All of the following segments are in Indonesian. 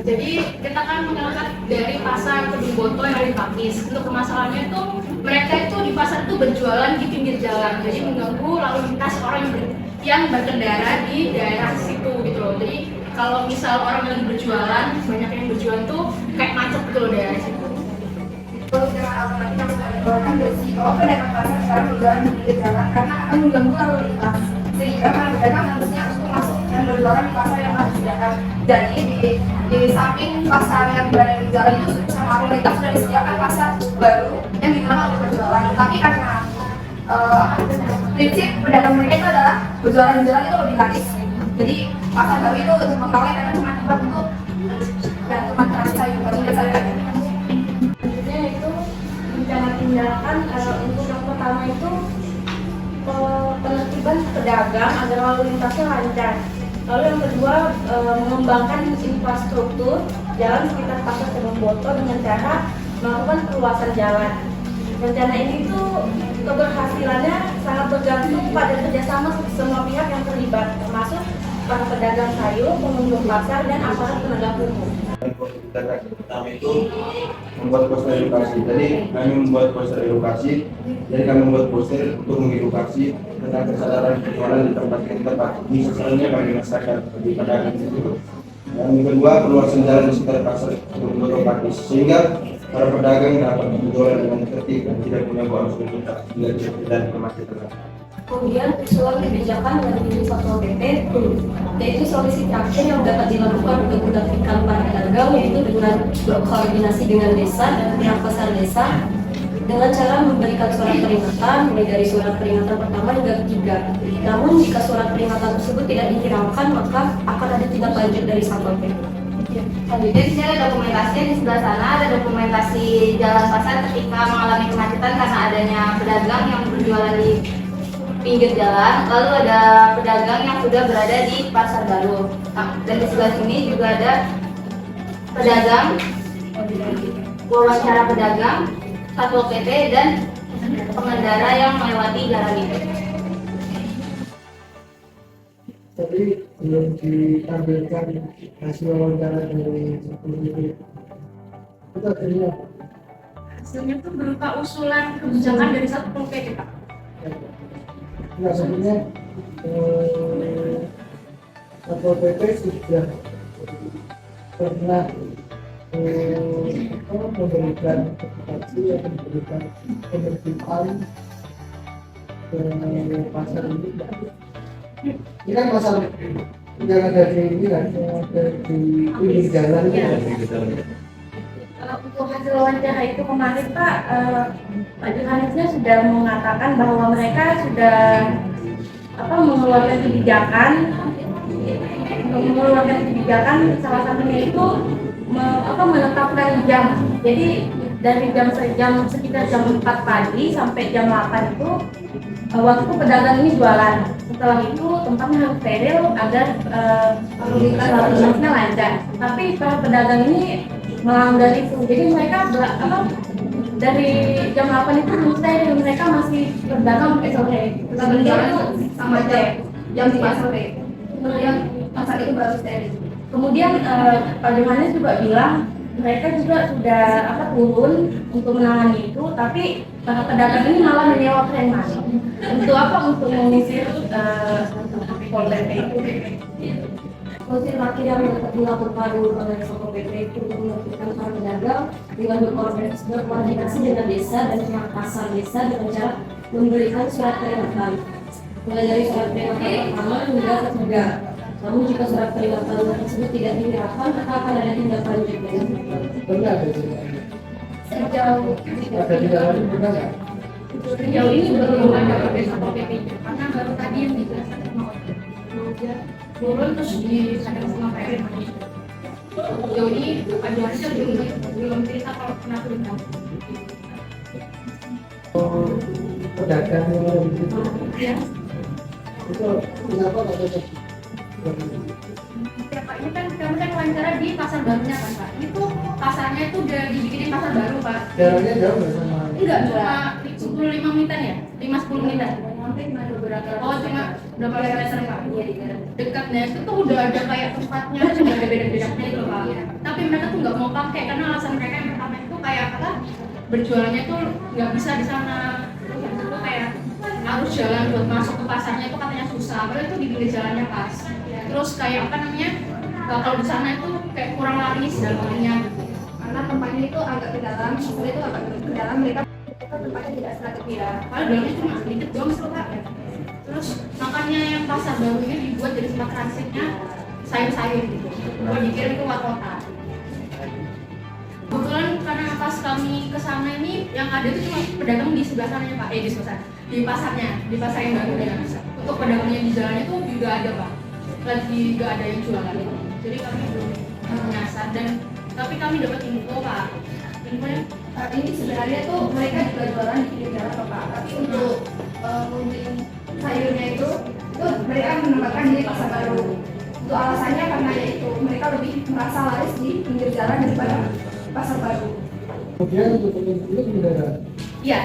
Jadi kita kan mengangkat dari pasar Kedung Boto yang ada di Pakis. Untuk permasalahannya itu mereka itu di pasar itu berjualan di pinggir jalan, jadi mengganggu lalu lintas orang yang berkendara di daerah situ gitu loh. Jadi kalau misal orang lagi berjualan, banyak yang berjualan tuh kayak macet gitu loh daerah situ. Kalau dengan alternatif yang sudah dikeluarkan dari kalau pedagang pasar sekarang berjualan di pinggir jalan karena akan mengganggu lalu lintas sehingga para pedagang harusnya untuk masuk dan berjualan di pasar yang harus disediakan. Jadi di samping pasar yang berada di jalan itu sama pemerintah sudah disediakan pasar baru yang digunakan untuk berjualan. Tapi karena prinsip pedagang mereka itu adalah berjualan di jalan itu lebih gratis. Jadi pasar baru itu untuk mengkawin karena cuma tempat untuk dan tempat transaksi bukan saja. Rencana tindakan untuk yang pertama itu penertiban pedagang agar lalu lintasnya lancar. Lalu yang kedua mengembangkan infrastruktur jalan sekitar pasar Kedung Boto dengan cara melakukan perluasan jalan. Rencana ini tuh keberhasilannya sangat bergantung pada kerjasama semua pihak yang terlibat, termasuk para pedagang sayur, pengunjung pasar, dan aparat penegak hukum. Pertama itu membuat poster edukasi. Jadi kami membuat poster edukasi. Jadi kami membuat poster untuk mengedukasi tentang kesadaran penjualan di tempat misalnya bagi masyarakat di pedagang itu. Dan yang kedua perluasan jalan di sekitar pasar untuk beroperasi sehingga para pedagang dapat berjualan dengan tertib dan tidak punya arus lalu lintas dan kemacetan. Kemudian usulan kebijakan dari Divisi Satpol PP yaitu solusi terakhir yang dapat dilakukan untuk menertibkan para pedagang yaitu dengan berkoordinasi dengan desa dan pihak pasar desa dengan cara memberikan surat peringatan mulai dari surat peringatan pertama hingga ketiga. Namun jika surat peringatan tersebut tidak dihiraukan maka akan ada tindak lanjut dari Satpol PP. Selanjutnya di sini ada dokumentasi di sebelah sana, ada dokumentasi jalan pasar ketika mengalami kemacetan karena adanya pedagang yang berjualan di pinggir jalan, lalu ada pedagang yang sudah berada di pasar baru. Dan di sebelah sini juga ada pedagang, wawancara pedagang, Satpol PP dan pengendara yang melewati jalan itu. Tapi belum ditampilkan hasil wawancara dari Satpol PP. Itu akhirnya Hasilnya tuh berupa usulan kebijakan dari Satpol PP, Pak. nah sebenarnya Satpol PP sudah pernah memberikan edukasi atau memberikan penertiban ke pasar ini. Ini kan pasar yang ada di ini kan, yang ada di pinggir jalan itu. Kalau untuk hasil wawancara itu kemarin Pak Johannesnya sudah mengatakan bahwa mereka sudah mengeluarkan kebijakan salah satunya itu menetapkan jam. Jadi dari sekitar jam 4 pagi sampai jam 8 itu waktu pedagang ini jualan. Setelah itu tempatnya harus steril agar lalu lintasnya lancar. Tapi para pedagang ini melanggar itu. Jadi mereka dari jam 8 itu belum steril, mereka masih berdagang sampai sore. Berjualan sama jam 5 sore. Kemudian pasar itu baru steril. Kemudian Pak Johannes juga bilang mereka juga sudah turun untuk menangani itu, tapi para pedagang ini malah menyewa preman. Untuk mengusir Satpol PP itu. Solusi terakhir yang dapat dilakukan oleh Satpol PP itu untuk menertibkan para pedagang dengan berkoordinasi dengan desa dan pihak pasar desa dengan cara memberikan surat peringatan. Mulai dari surat peringatan pertama hingga ketiga. Namun jika surat peringatan tersebut tidak dihiraukan, maka akan ada tindak lanjut. Benar ada di dalam benar nggak? Sejauh ini belum ada dari Satpol PP karena baru tadi yang dijelaskan sama Oja turun terus disadar sama PR. Sejauh ini Pak Johannes belum cerita kalau pernah turun. Pedagang yang ada di situ Ya. itu kenapa nggak cocok? Ya Pak, ini kan kami wawancara di pasar barunya kan Pak. Itu pasarnya itu udah dibikinin pasar baru Pak. Jalannya jauh nggak sama? Enggak, cuma 10 menitan ya? 5-10 menitan. Oh, cuma berapa meter Pak? Iya, dekatnya itu tuh udah ada kayak tempatnya, sudah ada beda-bedanya gitu Pak. Tapi tapi mereka tuh nggak mau pakai karena alasan mereka yang pertama itu kayak apa, berjualannya tuh nggak bisa di sana, terus habis itu kayak harus jalan buat masuk ke pasarnya itu katanya susah, padahal itu di pinggir jalannya pas. Terus kayak apa namanya, kalau di sana itu kayak kurang laris dan lainnya gitu. Karena tempatnya itu agak ke dalam, sebenarnya itu agak ke dalam, mereka tempatnya tidak strategis. Ya, padahal dalamnya cuma sedikit doang sih Kak. Terus makanya yang pasar baru ini dibuat jadi tempat transitnya sayur-sayur gitu, buat dikirim ke luar kota. Kebetulan karena pas kami ke sana ini yang ada itu cuma pedagang di sebelah sananya Pak, di sebelah sana, di pasarnya, di pasar yang baru ya. Untuk pedagangnya di jalannya itu juga ada Pak, lagi nggak ada yang jualan. Jadi kami belum menyasar dan tapi kami dapat info Pak, infonya Ini sebenarnya tuh mereka juga jualan di pinggir jalan Pak, tapi untuk ngunjungin sayurnya itu mereka menempatkan di pasar baru. Untuk alasannya karena yaitu mereka lebih merasa laris di pinggir jalan daripada pasar baru. Kemudian untuk pengunjung itu gimana? iya,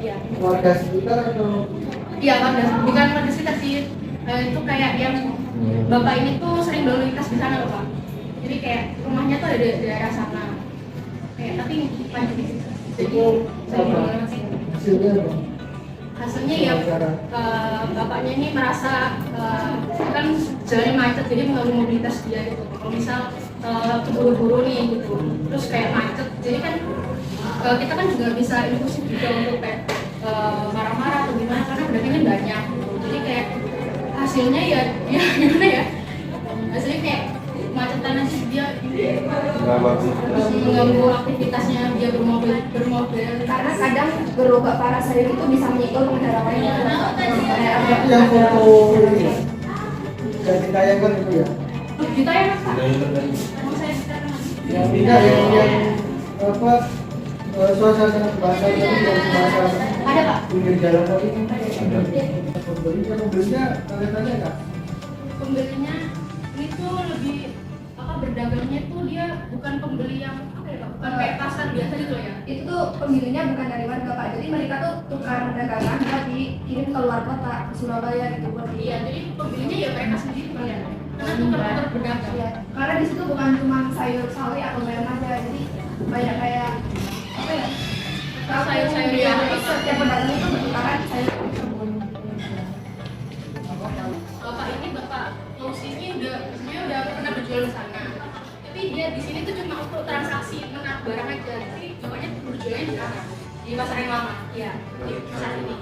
iya. Warga sekitar atau Iya, bukan warga sekitar sih. Itu kayak yang bapak ini tuh sering berlalu lintas di sana loh Pak. Jadi kayak rumahnya tuh ada di daerah sana. Kayak tapi lanjut di situ. Jadi saya berlalu lintas. hasilnya apa? Hasilnya ya bapaknya ini merasa kan jalannya macet jadi mengganggu mobilitas dia gitu. Kalau misal keburu-buru nih gitu, terus kayak macet. Jadi kan kita kan juga bisa impulsif juga untuk kayak marah-marah atau gimana karena pedagangnya banyak gitu. Jadi kayak hasilnya ya gimana ya, hasilnya kayak macetan aja dia terus mengganggu aktivitasnya dia bermobil Karena kadang gerobak para sayur itu bisa menyikul pengendara lainnya. Tapi yang foto ini yang ditayangkan itu ya? kita ya Mas Pak, Nah, mau saya sekarang Yang tidak yang apa suasana bahasa tadi yang bahasa ada Pak. pinggir jalan tadi pembelinya tanya nggak? Pembelinya ini tuh lebih apa, berdagangnya tuh dia bukan pembeli yang apa ya Pak, bukan kayak pasar biasa gitu ya. Itu tuh pembelinya bukan dari warga Pak, jadi mereka tuh tukar dagangan buat dikirim ke luar kota, ke Surabaya gitu buat Iya, jadi pembelinya ya mereka sendiri Pak ya, karena tukar berdagang. Iya, karena di situ bukan cuma sayur sawi atau bayam aja, jadi banyak kayak apa ya? Sayur-sayur yang setiap pedagang itu bertukaran sayur. Bapak ini Bapak Fauzi ini sebenarnya udah pernah berjualan di sana. Tapi dia di sini tuh cuma untuk transaksi menang barang aja. Jadi bapaknya berjualan di sana, di pasar yang lama. Iya, di pasar ini.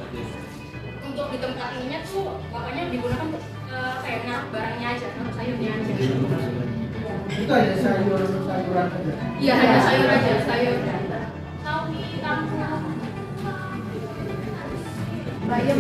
Untuk di tempat ininya tuh bapaknya digunakan untuk kayak naruh barangnya aja, naruh sayurnya aja. Itu hanya sayuran saja. Iya, hanya sayur aja, sayur. Sawi, kangkung. Bayam.